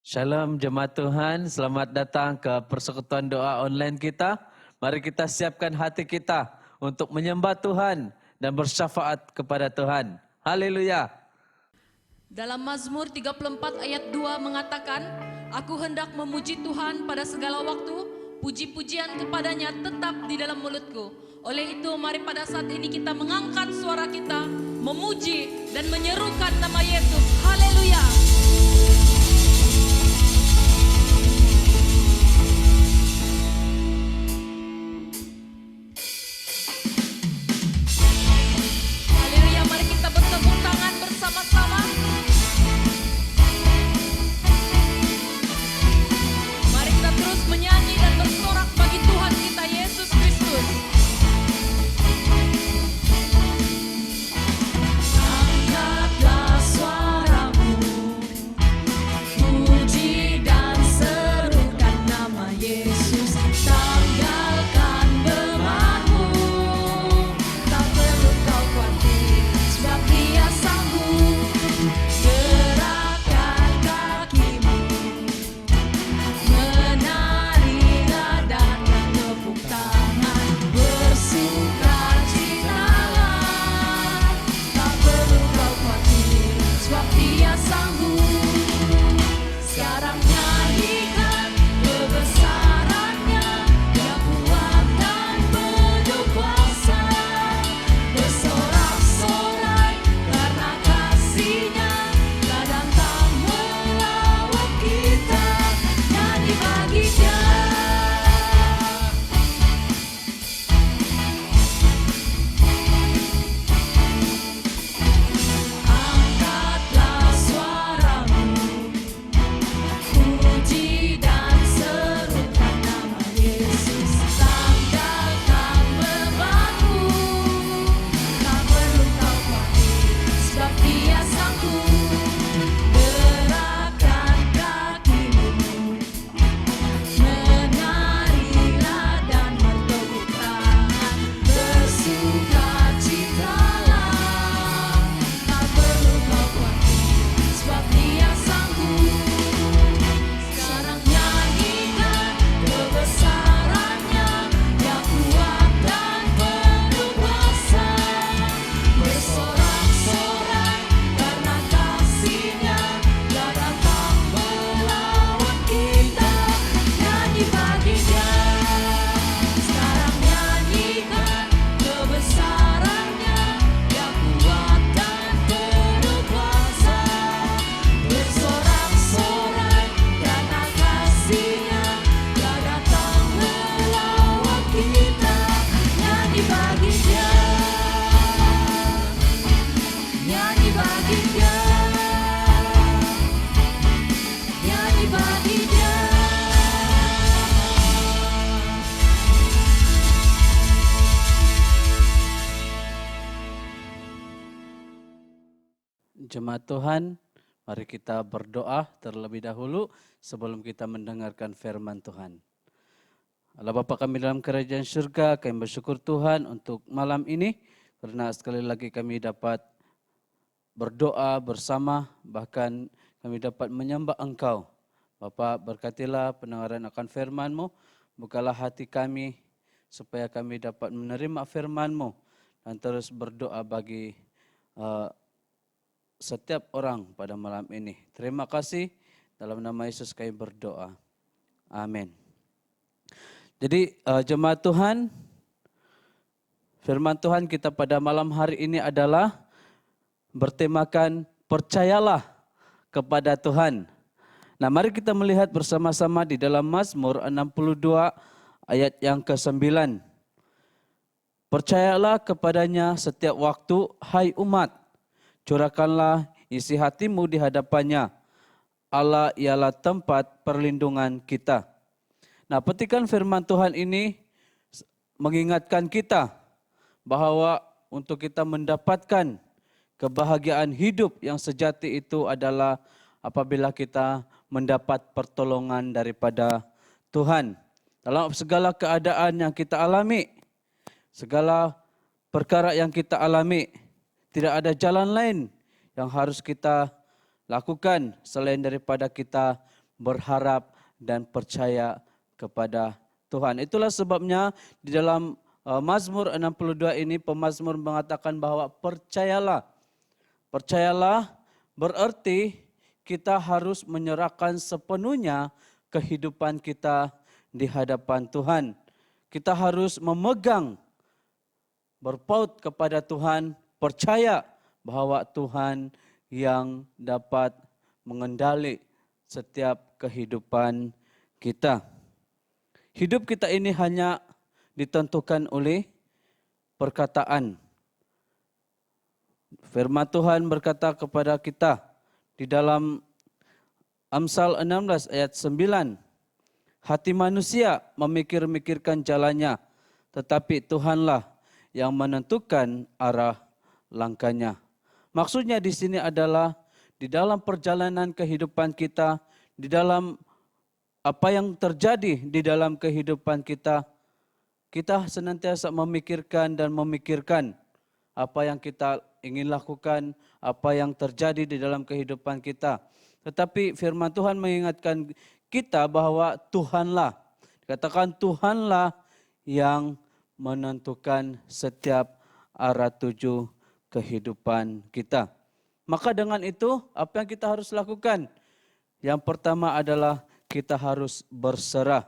Shalom jemaat Tuhan, selamat datang ke persekutuan doa online kita. Mari kita siapkan hati kita untuk menyembah Tuhan dan bersyafaat kepada Tuhan. Haleluya. Dalam Mazmur 34 ayat 2 mengatakan, Aku hendak memuji Tuhan pada segala waktu, puji-pujian kepadanya tetap di dalam mulutku. Oleh itu mari pada saat ini kita mengangkat suara kita, memuji dan menyerukan nama Yesus. Haleluya. Haleluya, mari kita bertepuk tangan bersama-sama. Mari kita terus menyanyi dan bersorak bagi Tuhan kita Yesus Kristus. Angkatlah suaramu, puji dan serukan nama Yesus. Tanggalkan bebanmu, tak perlu kau khawatir, sebab Dia sanggup. Gerakkan kakimu, menarilah dan bertepuk tangan, bersukacitalah, tak perlu kau khawatir, sebab Dia sanggup. Sekarang nyanyikan kebesarannya, Dia kuat dan penuh kuasa. Bersorak-sorai karena kasih-Nya, telah datang melawat kita. Nyanyi bagi Dia. Angkatlah suaramu, puji dan serukan nama Yesus. Tanggalkan bebanmu, tak perlu kau khawatir, sebab Dia sanggup. Gerakkan kakimu, menarilah dan bertepuk tangan, bersukacitalah, tak perlu kau khawatir, sebab Dia sanggup. Sekarang nyanyikan kebesarannya, Dia kuat dan penuh kuasa. Bersorak-sorai karena kasih-Nya, telah datang melawat kita. Nyanyi bagi Dia. Sekarang nyanyikan kebesarannya, Dia kuat dan penuh kuasa. Bersorak-sorai karena kasih-Nya, telah datang melawat kita. Nyanyi bagi Dia. Nyanyi bagi Dia. Nyanyi bagi Dia. Jemaat Tuhan, mari kita berdoa terlebih dahulu sebelum kita mendengarkan firman Tuhan. Allah Bapa kami dalam kerajaan surga, kami bersyukur Tuhan untuk malam ini karena sekali lagi kami dapat berdoa bersama, bahkan kami dapat menyembah Engkau. Bapa, berkatilah pendengaran akan firman-Mu, bukalah hati kami supaya kami dapat menerima firman-Mu dan terus berdoa bagi setiap orang pada malam ini. Terima kasih, dalam nama Yesus kami berdoa. Amin. Jadi jemaat Tuhan, firman Tuhan kita pada malam hari ini adalah bertemakan percayalah kepada Tuhan. Nah, mari kita melihat bersama-sama di dalam Mazmur 62 ayat yang ke-9. Percayalah kepadanya setiap waktu, hai umat. Curahkanlah isi hatimu di hadapannya. Allah ialah tempat perlindungan kita. Nah, petikan firman Tuhan ini mengingatkan kita bahwa untuk kita mendapatkan kebahagiaan hidup yang sejati itu adalah apabila kita mendapat pertolongan daripada Tuhan. Dalam segala keadaan yang kita alami, segala perkara yang kita alami, tidak ada jalan lain yang harus kita lakukan selain daripada kita berharap dan percaya kepada Tuhan. Itulah sebabnya di dalam Mazmur 62 ini pemazmur mengatakan bahwa percayalah. Percayalah berarti kita harus menyerahkan sepenuhnya kehidupan kita di hadapan Tuhan. Kita harus memegang, berpaut kepada Tuhan, percaya bahwa Tuhan yang dapat mengendali setiap kehidupan kita. Hidup kita ini hanya ditentukan oleh perkataan. Firman Tuhan berkata kepada kita di dalam Amsal 16 ayat 9. Hati manusia memikir-mikirkan jalannya, tetapi Tuhanlah yang menentukan arah langkahnya. Maksudnya di sini adalah di dalam perjalanan kehidupan kita, di dalam apa yang terjadi di dalam kehidupan kita, kita senantiasa memikirkan dan memikirkan apa yang kita ingin lakukan, apa yang terjadi di dalam kehidupan kita. Tetapi firman Tuhan mengingatkan kita bahwa Tuhanlah, dikatakan Tuhanlah yang menentukan setiap arah tuju kehidupan kita. Maka dengan itu, apa yang kita harus lakukan? Yang pertama adalah kita harus berserah.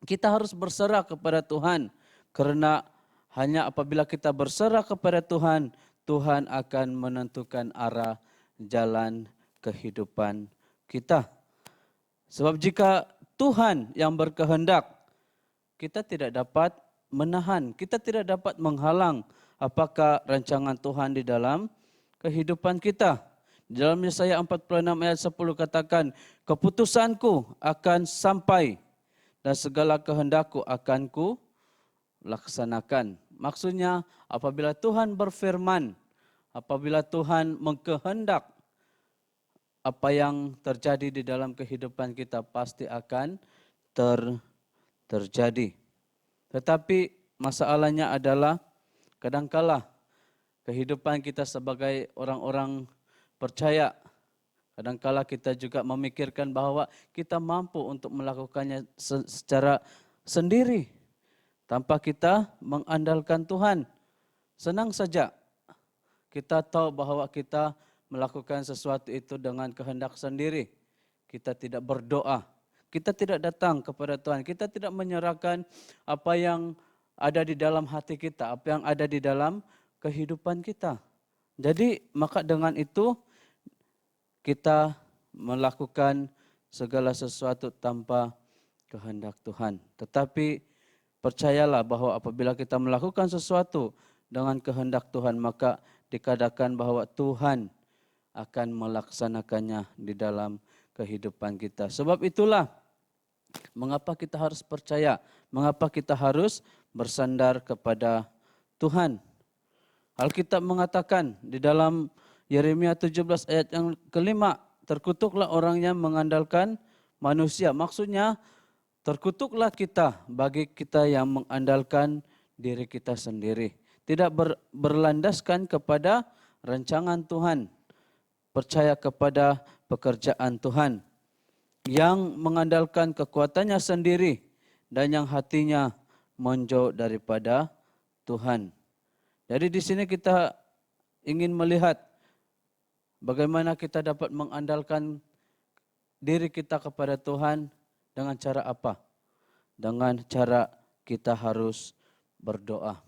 Kita harus berserah kepada Tuhan. Karena hanya apabila kita berserah kepada Tuhan, Tuhan akan menentukan arah jalan kehidupan kita. Sebab jika Tuhan yang berkehendak, kita tidak dapat menahan, kita tidak dapat menghalang apakah rancangan Tuhan di dalam kehidupan kita. Di dalam Yesaya 46 ayat 10 katakan, keputusanku akan sampai dan segala kehendakku akan ku laksanakan. Maksudnya apabila Tuhan berfirman, apabila Tuhan mengkehendak, apa yang terjadi di dalam kehidupan kita pasti akan terjadi. Tetapi masalahnya adalah kadangkala kehidupan kita sebagai orang-orang percaya, kadangkala kita juga memikirkan bahwa kita mampu untuk melakukannya secara sendiri tanpa kita mengandalkan Tuhan. Senang saja kita tahu bahwa kita melakukan sesuatu itu dengan kehendak sendiri. Kita tidak berdoa, kita tidak datang kepada Tuhan, kita tidak menyerahkan apa yang ada di dalam hati kita, apa yang ada di dalam kehidupan kita. Jadi maka dengan itu kita melakukan segala sesuatu tanpa kehendak Tuhan. Tetapi percayalah bahwa apabila kita melakukan sesuatu dengan kehendak Tuhan, maka dikatakan bahwa Tuhan akan melaksanakannya di dalam kehidupan kita. Sebab itulah mengapa kita harus percaya, mengapa kita harus bersandar kepada Tuhan. Alkitab mengatakan di dalam Yeremia 17 ayat yang kelima, terkutuklah orang yang mengandalkan manusia. Maksudnya terkutuklah kita bagi kita yang mengandalkan diri kita sendiri. Tidak berlandaskan kepada rancangan Tuhan. Percaya kepada pekerjaan Tuhan. Yang mengandalkan kekuatannya sendiri dan yang hatinya menjauh daripada Tuhan. Jadi di sini kita ingin melihat bagaimana kita dapat mengandalkan diri kita kepada Tuhan dengan cara apa? Dengan cara kita harus berdoa.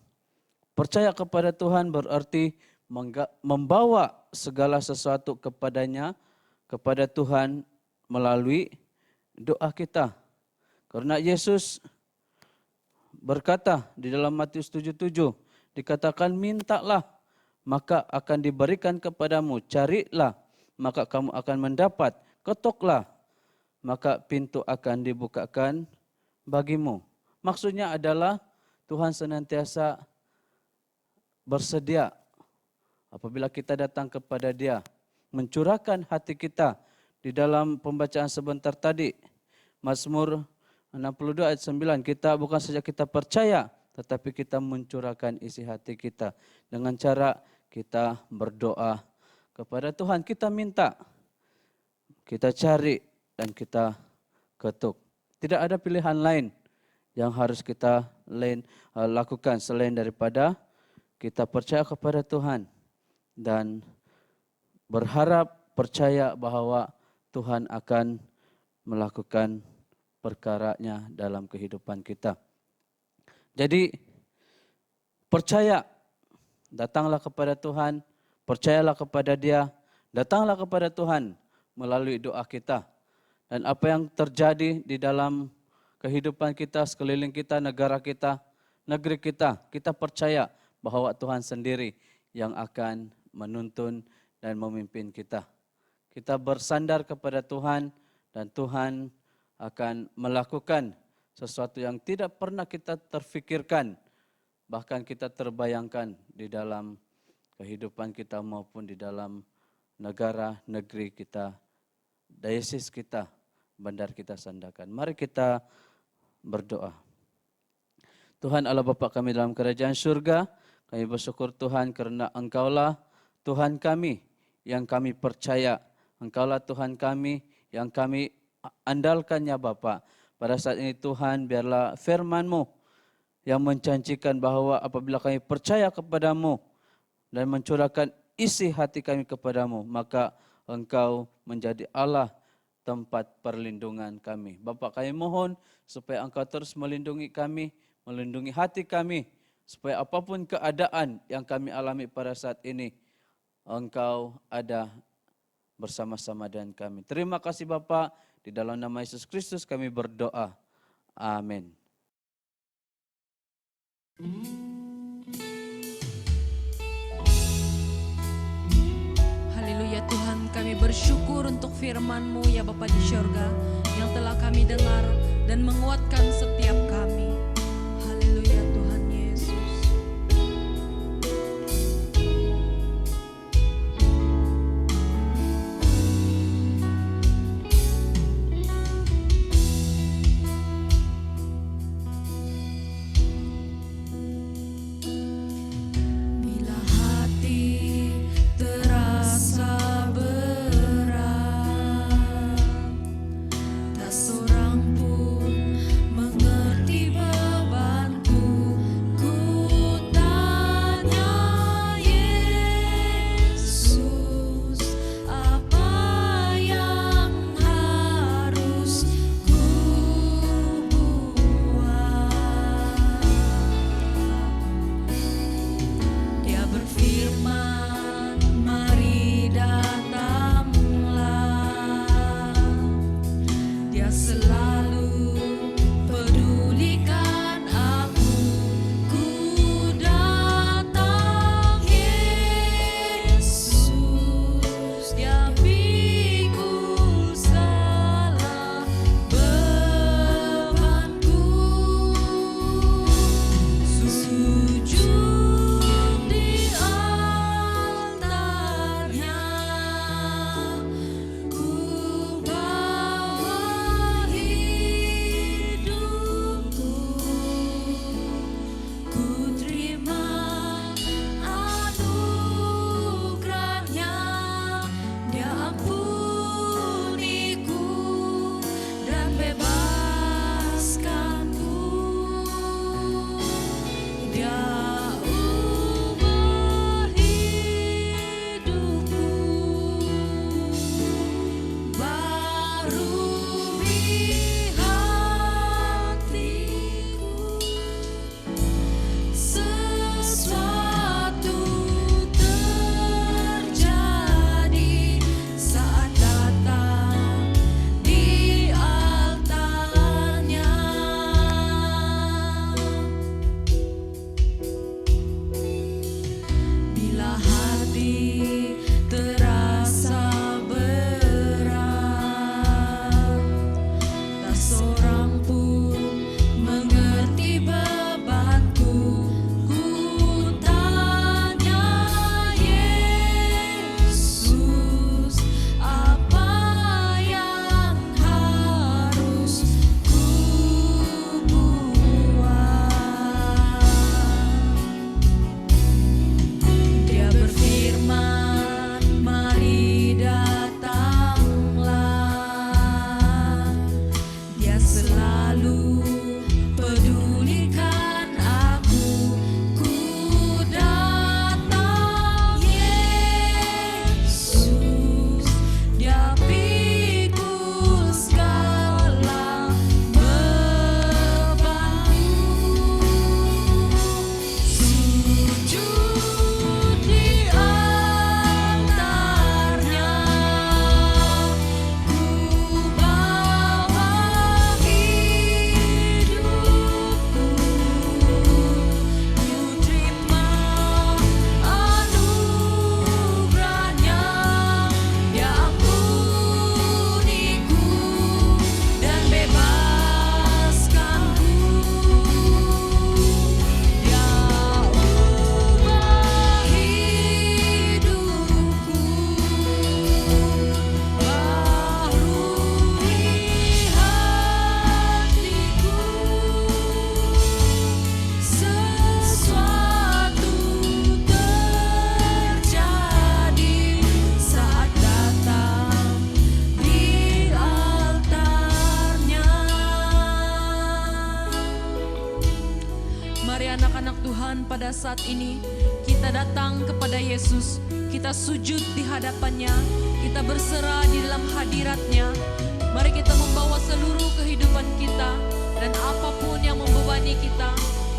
Percaya kepada Tuhan berarti membawa segala sesuatu kepadanya, kepada Tuhan melalui doa kita. Karena Yesus berkata di dalam Matius 7:7, dikatakan mintalah maka akan diberikan kepadamu, carilah maka kamu akan mendapat, ketoklah maka pintu akan dibukakan bagimu. Maksudnya adalah Tuhan senantiasa bersedia apabila kita datang kepada Dia, mencurahkan hati kita. Di dalam pembacaan sebentar tadi, Mazmur 62 ayat 9, kita bukan saja kita percaya, tetapi kita mencurahkan isi hati kita dengan cara kita berdoa kepada Tuhan. Kita minta, kita cari dan kita ketuk. Tidak ada pilihan lain yang harus kita lakukan selain daripada kita percaya kepada Tuhan dan berharap, percaya bahwa Tuhan akan melakukan perkara-Nya dalam kehidupan kita. Jadi percaya, datanglah kepada Tuhan, percayalah kepada Dia, datanglah kepada Tuhan melalui doa kita. Dan apa yang terjadi di dalam kehidupan kita, sekeliling kita, negara kita, negeri kita, kita percaya bahwa Tuhan sendiri yang akan menuntun dan memimpin kita. Kita bersandar kepada Tuhan dan Tuhan akan melakukan sesuatu yang tidak pernah kita terfikirkan, bahkan kita terbayangkan di dalam kehidupan kita maupun di dalam negara, negeri kita, diocese kita, bandar kita sandakan. Mari kita berdoa. Tuhan Allah Bapa kami dalam kerajaan surga, kami bersyukur Tuhan karena Engkaulah Tuhan kami yang kami percaya. Engkaulah Tuhan kami yang kami andalkannya Bapa. Pada saat ini Tuhan biarlah firman-Mu yang menjanjikan bahwa apabila kami percaya kepadamu dan mencurahkan isi hati kami kepadamu, maka Engkau menjadi Allah tempat perlindungan kami. Bapa kami mohon supaya Engkau terus melindungi kami, melindungi hati kami, supaya apapun keadaan yang kami alami pada saat ini, Engkau ada bersama-sama dengan kami. Terima kasih Bapa, di dalam nama Yesus Kristus kami berdoa. Amin. Haleluya Tuhan, kami bersyukur untuk firman-Mu ya Bapa di syurga yang telah kami dengar dan menguatkan setiap kami. Haleluya Tuhan Yesus. Bila hati terasa berat, tak seorang pun mengerti. saat ini kita datang kepada Yesus, kita sujud di hadapannya, kita berserah di dalam hadiratnya. Mari kita membawa seluruh kehidupan kita dan apapun yang membebani kita,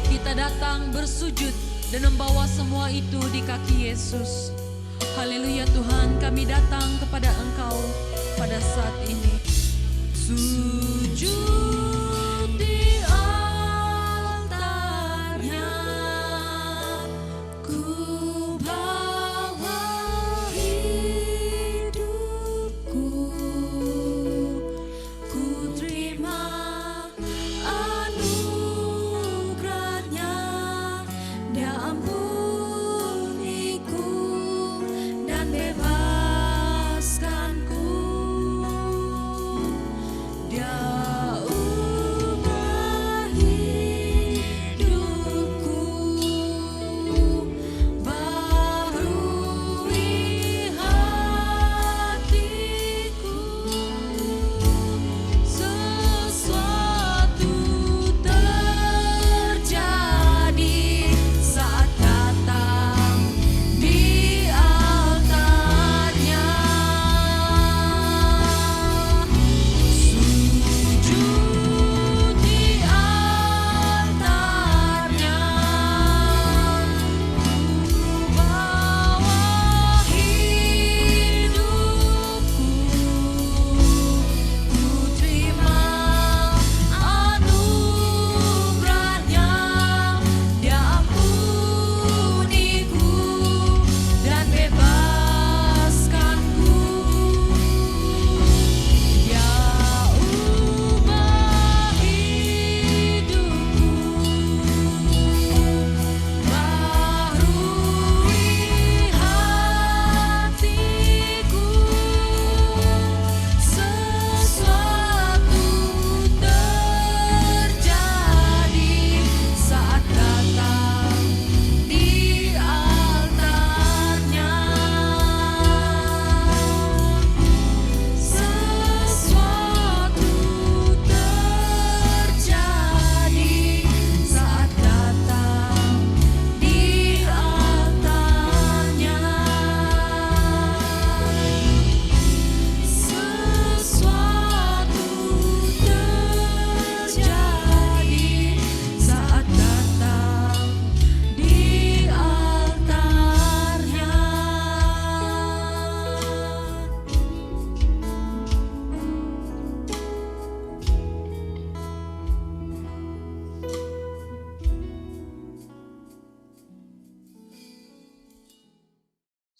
kita datang bersujud dan membawa semua itu di kaki Yesus. Haleluya Tuhan, kami datang kepada Engkau pada saat ini. Sujud di altarnya, ku bawa hidupku, ku terima anugerahnya, Dia ampuniku dan bebaskanku. Dia ubah hidupku, baharui hatiku. Sesuatu terjadi saat datang di altarnya. Sujud di altarnya, ku bawa hidupku, ku terima anugerahnya, Dia ampuniku dan bebaskanku. Dia ubah hidupku, baharui hatiku. Sesuatu terjadi saat datang di altarnya. Sesuatu terjadi saat datang di altarnya. Sesuatu terjadi saat datang di altarnya.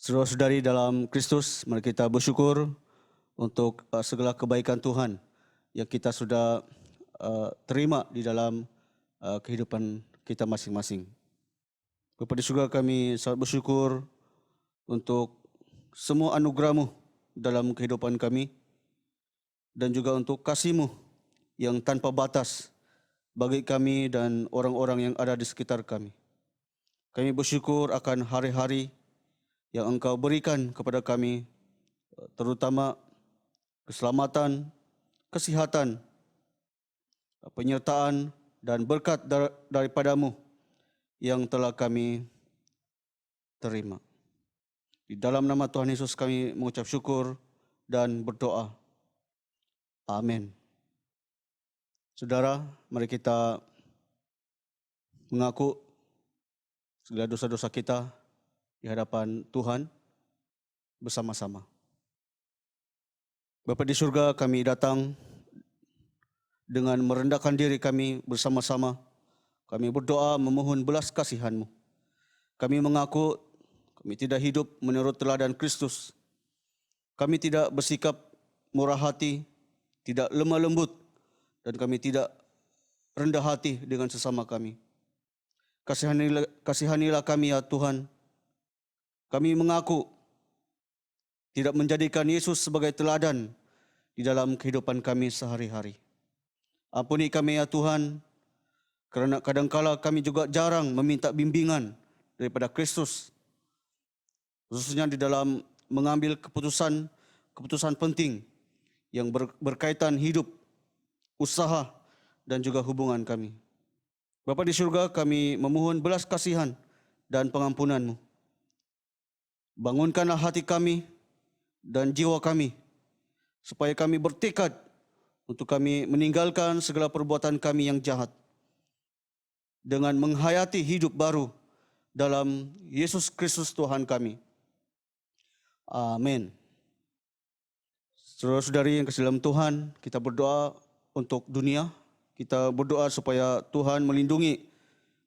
Saudara-saudari dalam Kristus, mari kita bersyukur untuk segala kebaikan Tuhan yang kita sudah terima di dalam kehidupan kita masing-masing. Bapa di surga, kami sangat bersyukur untuk semua anugerah-Mu dalam kehidupan kami dan juga untuk kasih-Mu yang tanpa batas bagi kami dan orang-orang yang ada di sekitar kami. Kami bersyukur akan hari-hari yang Engkau berikan kepada kami, terutama keselamatan, kesihatan, penyertaan dan berkat daripada-Mu yang telah kami terima. Di dalam nama Tuhan Yesus kami mengucap syukur dan berdoa. Amin. Saudara, mari kita mengaku segala dosa-dosa kita di hadapan Tuhan bersama-sama. Bapa di surga, kami datang dengan merendahkan diri kami bersama-sama. Kami berdoa memohon belas kasihan-Mu. Kami mengaku kami tidak hidup menurut teladan Kristus. Kami tidak bersikap murah hati, tidak lemah lembut, dan kami tidak rendah hati dengan sesama kami. Kasihanilah kami ya Tuhan. Kami mengaku tidak menjadikan Yesus sebagai teladan di dalam kehidupan kami sehari-hari. Ampuni kami ya Tuhan, kerana kadangkala kami juga jarang meminta bimbingan daripada Kristus, khususnya di dalam mengambil keputusan penting yang berkaitan hidup, usaha, dan juga hubungan kami. Bapa di surga, kami memohon belas kasihan dan pengampunan-Mu. Bangunkanlah hati kami dan jiwa kami, supaya kami bertekad untuk kami meninggalkan segala perbuatan kami yang jahat, dengan menghayati hidup baru dalam Yesus Kristus Tuhan kami. Amin. Saudara-saudari yang kasih dalam Tuhan, kita berdoa untuk dunia. Kita berdoa supaya Tuhan melindungi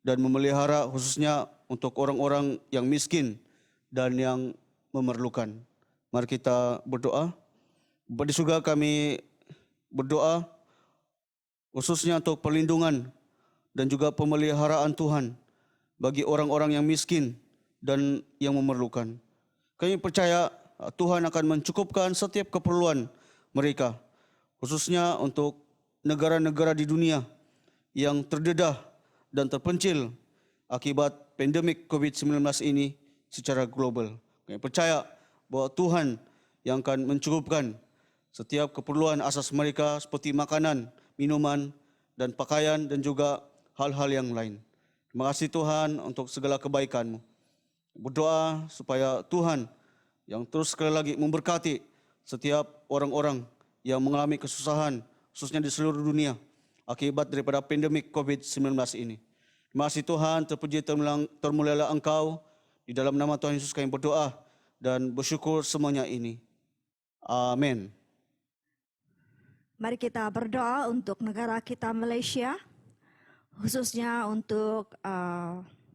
dan memelihara khususnya untuk orang-orang yang miskin dan yang memerlukan. Mari kita berdoa. Bapa di surga, kami berdoa khususnya untuk perlindungan dan juga pemeliharaan Tuhan bagi orang-orang yang miskin dan yang memerlukan. Kami percaya Tuhan akan mencukupkan setiap keperluan mereka, khususnya untuk negara-negara di dunia yang terdedah dan terpencil akibat pandemik COVID-19 ini secara global. Kami percaya bahwa Tuhan yang akan mencukupkan setiap keperluan asas mereka seperti makanan, minuman, dan pakaian, dan juga hal-hal yang lain. Terima kasih Tuhan untuk segala kebaikan-Mu. Berdoa supaya Tuhan yang terus sekali lagi memberkati setiap orang-orang yang mengalami kesusahan, khususnya di seluruh dunia, akibat daripada pandemik COVID-19 ini. Terima kasih Tuhan, terpuji termulialah Engkau. Di dalam nama Tuhan Yesus kami berdoa dan bersyukur semuanya ini. Amin. Mari kita berdoa untuk negara kita Malaysia, khususnya untuk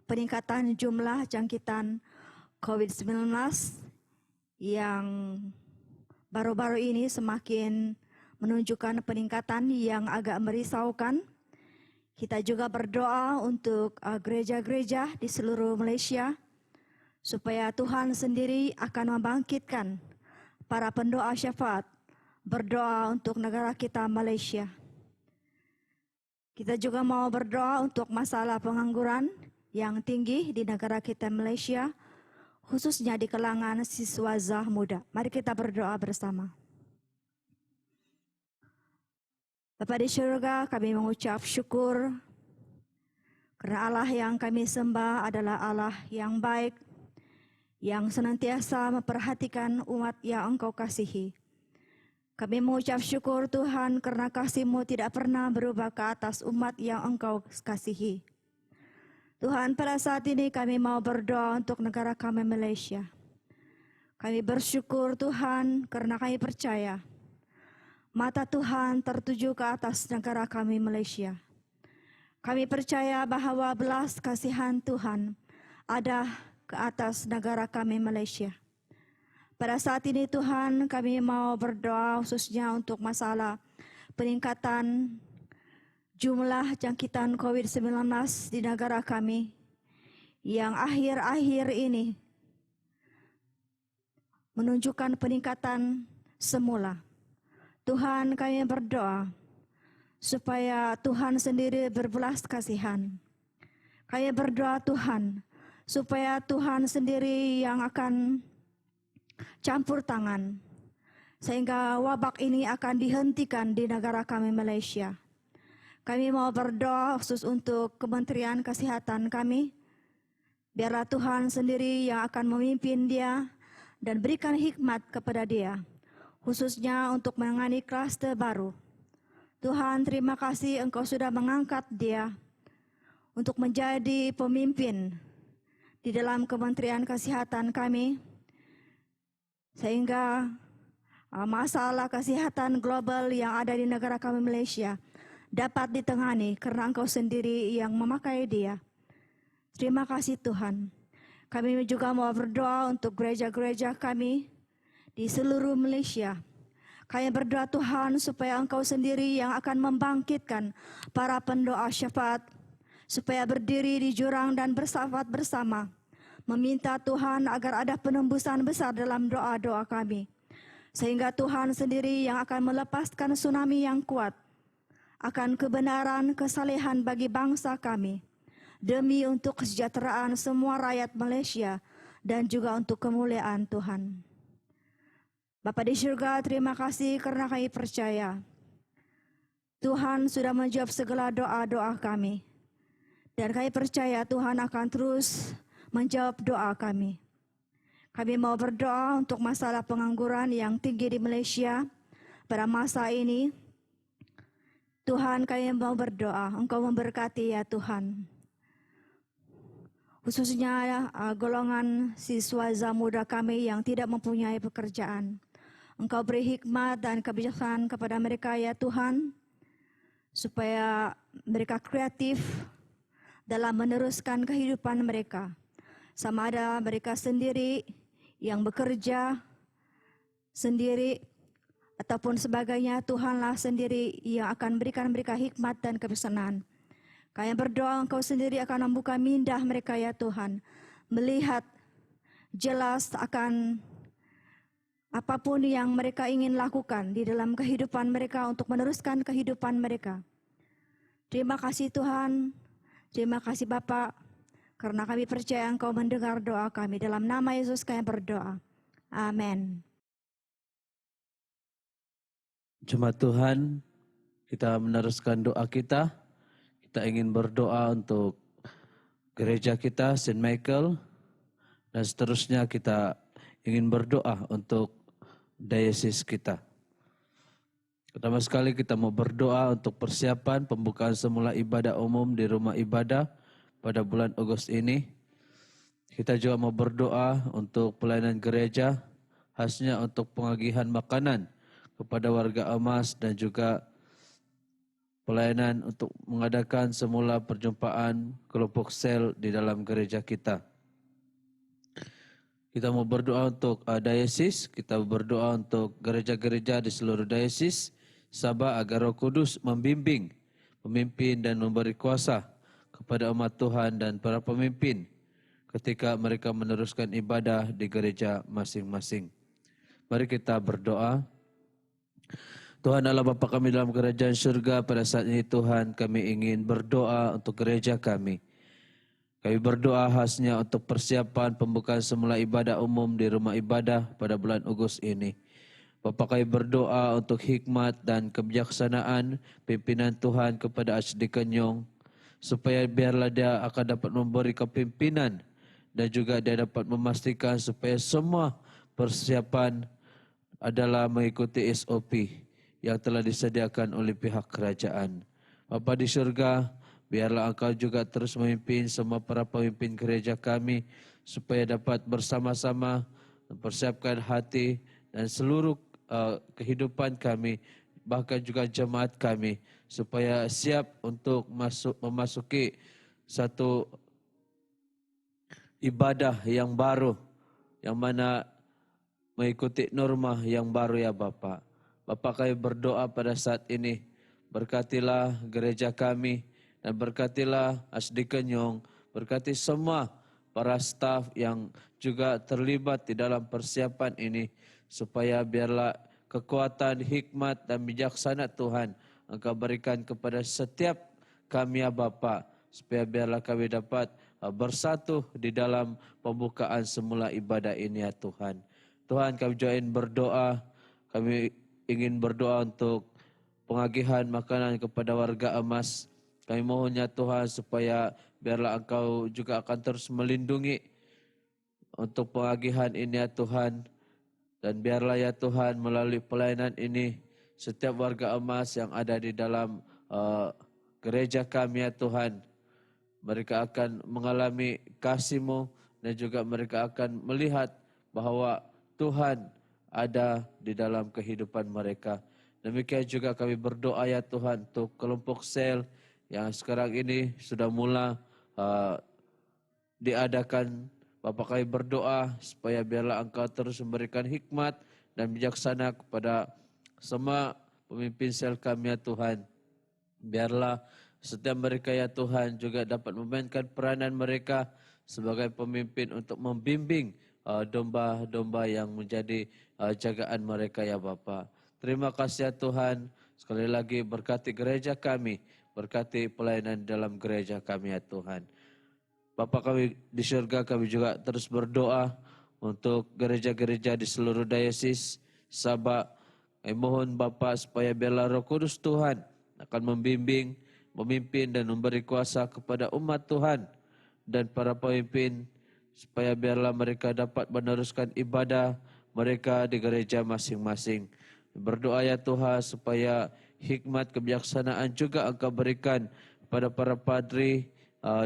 peningkatan jumlah jangkitan COVID-19 yang baru-baru ini semakin menunjukkan peningkatan yang agak merisaukan. Kita juga berdoa untuk gereja-gereja di seluruh Malaysia, supaya Tuhan sendiri akan membangkitkan para pendoa syafaat berdoa untuk negara kita Malaysia. Kita juga mau berdoa untuk masalah pengangguran yang tinggi di negara kita Malaysia, khususnya di kalangan siswa muda. Mari kita berdoa bersama. Bapa di syurga, kami mengucap syukur karena Allah yang kami sembah adalah Allah yang baik, yang senantiasa memperhatikan umat yang Engkau kasihi. Kami mengucap syukur Tuhan karena kasih-Mu tidak pernah berubah ke atas umat yang Engkau kasihi. Tuhan, pada saat ini kami mau berdoa untuk negara kami Malaysia. Kami bersyukur Tuhan karena kami percaya mata Tuhan tertuju ke atas negara kami Malaysia. Kami percaya bahwa belas kasihan Tuhan ada ke atas negara kami Malaysia. Pada saat ini Tuhan, kami mau berdoa khususnya untuk masalah peningkatan jumlah jangkitan COVID-19 di negara kami yang akhir-akhir ini menunjukkan peningkatan semula. Tuhan, kami berdoa supaya Tuhan sendiri berbelas kasihan. Kami berdoa Tuhan, supaya Tuhan sendiri yang akan campur tangan, sehingga wabak ini akan dihentikan di negara kami Malaysia. Kami mau berdoa khusus untuk Kementerian Kesehatan kami. Biarlah Tuhan sendiri yang akan memimpin dia dan berikan hikmat kepada dia, khususnya untuk menangani klaster baru. Tuhan, terima kasih Engkau sudah mengangkat dia untuk menjadi pemimpin di dalam Kementerian Kesehatan kami, sehingga masalah kesehatan global yang ada di negara kami Malaysia dapat ditangani karena Engkau sendiri yang memakai dia. Terima kasih Tuhan. Kami juga mau berdoa untuk gereja-gereja kami di seluruh Malaysia. Kami berdoa Tuhan supaya Engkau sendiri yang akan membangkitkan para pendoa syafaat, supaya berdiri di jurang dan bersyafaat bersama, meminta Tuhan agar ada penembusan besar dalam doa-doa kami, sehingga Tuhan sendiri yang akan melepaskan tsunami yang kuat akan kebenaran, kesalehan bagi bangsa kami, demi untuk kesejahteraan semua rakyat Malaysia dan juga untuk kemuliaan Tuhan. Bapa di syurga, terima kasih karena kami percaya Tuhan sudah menjawab segala doa-doa kami. Dan kami percaya Tuhan akan terus menjawab doa kami. Kami mau berdoa untuk masalah pengangguran yang tinggi di Malaysia pada masa ini. Tuhan, kami mau berdoa, Engkau memberkati ya Tuhan. Khususnya golongan siswa muda kami yang tidak mempunyai pekerjaan. Engkau beri hikmat dan kebijaksanaan kepada mereka ya Tuhan, supaya mereka kreatif dalam meneruskan kehidupan mereka. Sama ada mereka sendiri yang bekerja sendiri ataupun sebagainya, Tuhanlah sendiri yang akan berikan mereka hikmat dan kebijaksanaan. Kami berdoa Engkau sendiri akan membuka minda mereka ya Tuhan, melihat jelas akan apapun yang mereka ingin lakukan di dalam kehidupan mereka untuk meneruskan kehidupan mereka. Terima kasih Tuhan, terima kasih Bapa, karena kami percaya Engkau mendengar doa kami. Dalam nama Yesus kami berdoa. Amin. Jemaat Tuhan, kita meneruskan doa kita. Kita ingin berdoa untuk gereja kita, St. Michael, dan seterusnya kita ingin berdoa untuk diocese kita. Pertama sekali kita mau berdoa untuk persiapan pembukaan semula ibadah umum di rumah ibadah pada bulan Agustus ini. Kita juga mau berdoa untuk pelayanan gereja, khasnya untuk pengagihan makanan kepada warga emas dan juga pelayanan untuk mengadakan semula perjumpaan kelompok sel di dalam gereja kita. Kita mau berdoa untuk diocese, kita berdoa untuk gereja-gereja di seluruh diocese, Sabah agar Roh Kudus membimbing, memimpin dan memberi kuasa kepada umat Tuhan dan para pemimpin ketika mereka meneruskan ibadah di gereja masing-masing. Mari kita berdoa. Tuhan Allah Bapa kami dalam kerajaan surga, pada saat ini Tuhan kami ingin berdoa untuk gereja kami. Kami berdoa khasnya untuk persiapan pembukaan semula ibadah umum di rumah ibadah pada bulan Agustus ini. Bapa kami berdoa untuk hikmat dan kebijaksanaan pimpinan Tuhan kepada Archdeacon Yong, supaya biarlah dia akan dapat memberi kepimpinan dan juga dia dapat memastikan supaya semua persiapan adalah mengikuti SOP yang telah disediakan oleh pihak kerajaan. Bapa di surga, biarlah Engkau juga terus memimpin semua para pemimpin gereja kami supaya dapat bersama-sama mempersiapkan hati dan seluruh kehidupan kami, bahkan juga jemaat kami, supaya siap untuk memasuki satu ibadah yang baru, yang mana mengikuti norma yang baru ya Bapa. Bapa kami berdoa pada saat ini, berkatilah gereja kami dan berkatilah Archdeacon Yong, berkati semua para staf yang juga terlibat di dalam persiapan ini, supaya biarlah kekuatan, hikmat dan bijaksana Tuhan Engkau berikan kepada setiap kami ya Bapa, supaya biarlah kami dapat bersatu di dalam pembukaan semula ibadah ini ya Tuhan. Tuhan, kami join berdoa, kami ingin berdoa untuk pengagihan makanan kepada warga emas. Kami mohonnya Tuhan supaya biarlah Engkau juga akan terus melindungi untuk pengagihan ini ya Tuhan. Dan biarlah ya Tuhan melalui pelayanan ini setiap warga emas yang ada di dalam gereja kami ya Tuhan, mereka akan mengalami kasih-Mu dan juga mereka akan melihat bahwa Tuhan ada di dalam kehidupan mereka. Demikian juga kami berdoa ya Tuhan untuk kelompok sel yang sekarang ini sudah mula diadakan. Bapa kami berdoa supaya biarlah Engkau terus memberikan hikmat dan bijaksana kepada semua pemimpin sel kami ya Tuhan. Biarlah setiap mereka ya Tuhan juga dapat memainkan peranan mereka sebagai pemimpin untuk membimbing domba-domba yang menjadi jagaan mereka ya Bapa. Terima kasih ya Tuhan. Sekali lagi berkati gereja kami, berkati pelayanan dalam gereja kami ya Tuhan. Bapa kami di surga, kami juga terus berdoa untuk gereja-gereja di seluruh diocese Sabah. Kami mohon Bapa supaya biarlah Roh Kudus Tuhan akan membimbing, memimpin dan memberi kuasa kepada umat Tuhan dan para pemimpin supaya biarlah mereka dapat meneruskan ibadah mereka di gereja masing-masing. Berdoa ya Tuhan supaya hikmat kebijaksanaan juga Engkau berikan kepada para padri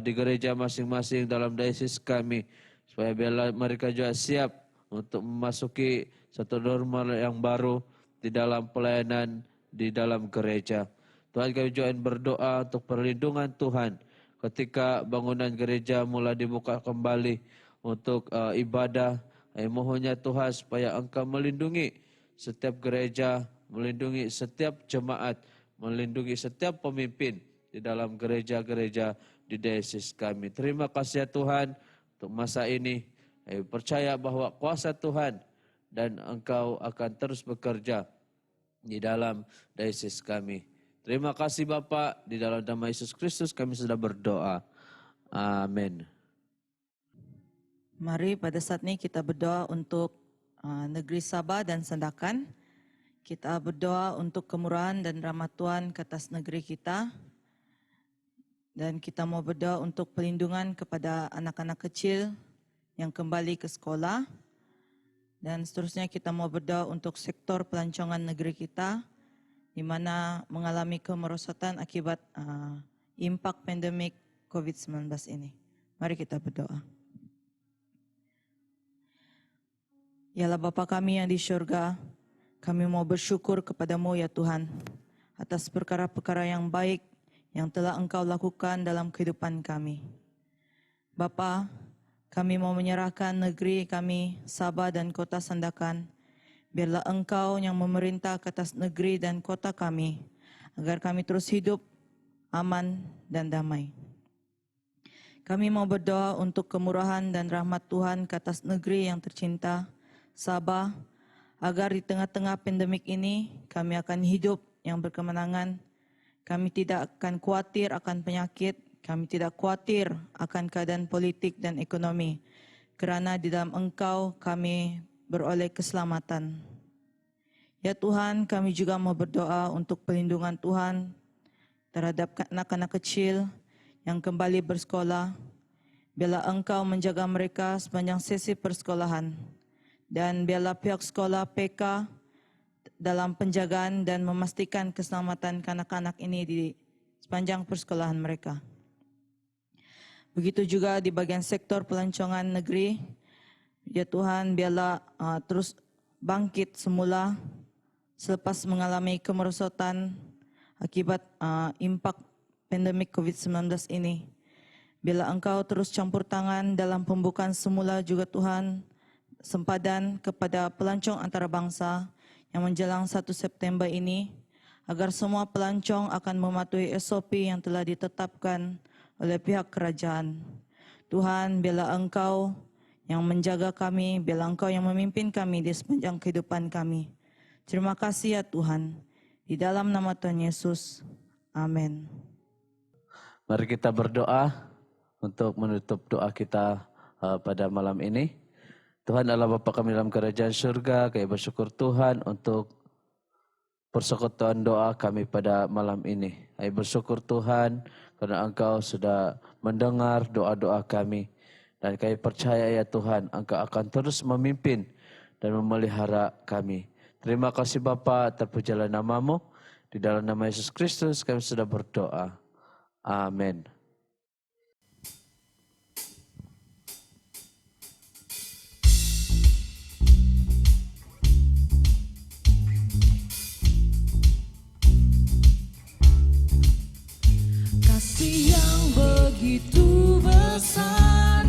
di gereja masing-masing dalam diosis kami, supaya biarlah mereka juga siap untuk memasuki satu normal yang baru di dalam pelayanan di dalam gereja. Tuhan, kami juga berdoa untuk perlindungan Tuhan ketika bangunan gereja mulai dibuka kembali untuk ibadah. Mohonnya Tuhan supaya Engkau melindungi setiap gereja, melindungi setiap jemaat, melindungi setiap pemimpin di dalam gereja-gereja di diosis kami. Terima kasih ya Tuhan untuk masa ini. Percaya bahwa kuasa Tuhan dan Engkau akan terus bekerja di dalam diosis kami. Terima kasih Bapa, di dalam nama Yesus Kristus kami sudah berdoa. Amin. Mari pada saat ini kita berdoa untuk negeri Sabah dan Sandakan. Kita berdoa untuk kemurahan dan rahmat Tuhan ke atas negeri kita. Dan kita mau berdoa untuk perlindungan kepada anak-anak kecil yang kembali ke sekolah. Dan seterusnya kita mau berdoa untuk sektor pelancongan negeri kita, di mana mengalami kemerosotan akibat impak pandemik COVID-19 ini. Mari kita berdoa. Yalah Bapa kami yang di syurga, kami mau bersyukur kepadamu ya Tuhan, atas perkara-perkara yang baik yang telah Engkau lakukan dalam kehidupan kami. Bapa, kami mau menyerahkan negeri kami, Sabah dan kota Sandakan. Biarlah Engkau yang memerintah ke atas negeri dan kota kami, agar kami terus hidup aman dan damai. Kami mau berdoa untuk kemurahan dan rahmat Tuhan ke atas negeri yang tercinta, Sabah, agar di tengah-tengah pandemik ini kami akan hidup yang berkemenangan. Kami tidak akan khawatir akan penyakit, kami tidak khawatir akan keadaan politik dan ekonomi, kerana di dalam Engkau kami beroleh keselamatan. Ya Tuhan, kami juga mau berdoa untuk perlindungan Tuhan terhadap anak-anak kecil yang kembali bersekolah. Biarlah Engkau menjaga mereka sepanjang sesi persekolahan. Dan biarlah pihak sekolah PK dalam penjagaan dan memastikan keselamatan anak-anak ini di sepanjang persekolahan mereka. Begitu juga di bagian sektor pelancongan negeri. Ya Tuhan, biarlah terus bangkit semula selepas mengalami kemerosotan akibat impak pandemik COVID-19 ini. Biarlah Engkau terus campur tangan dalam pembukaan semula juga Tuhan, sempadan kepada pelancong antarabangsa yang menjelang 1 September ini, agar semua pelancong akan mematuhi SOP yang telah ditetapkan oleh pihak kerajaan. Tuhan, biarlah Engkau yang menjaga kami, biarlah Engkau yang memimpin kami di sepanjang kehidupan kami. Terima kasih ya Tuhan, di dalam nama Tuhan Yesus. Amin. Mari kita berdoa untuk menutup doa kita pada malam ini. Tuhan Allah Bapa kami dalam kerajaan surga, kami bersyukur Tuhan untuk persekutuan doa kami pada malam ini. Kami bersyukur Tuhan karena Engkau sudah mendengar doa-doa kami. Dan kami percaya ya Tuhan, Engkau akan terus memimpin dan memelihara kami. Terima kasih Bapa, terpujilah nama-Mu. Di dalam nama Yesus Kristus kami sudah berdoa. Amin. Kasih yang begitu besar,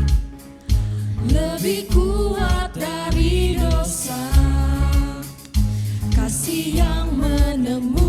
lebih kuat dari dosa. Kasih yang menemukan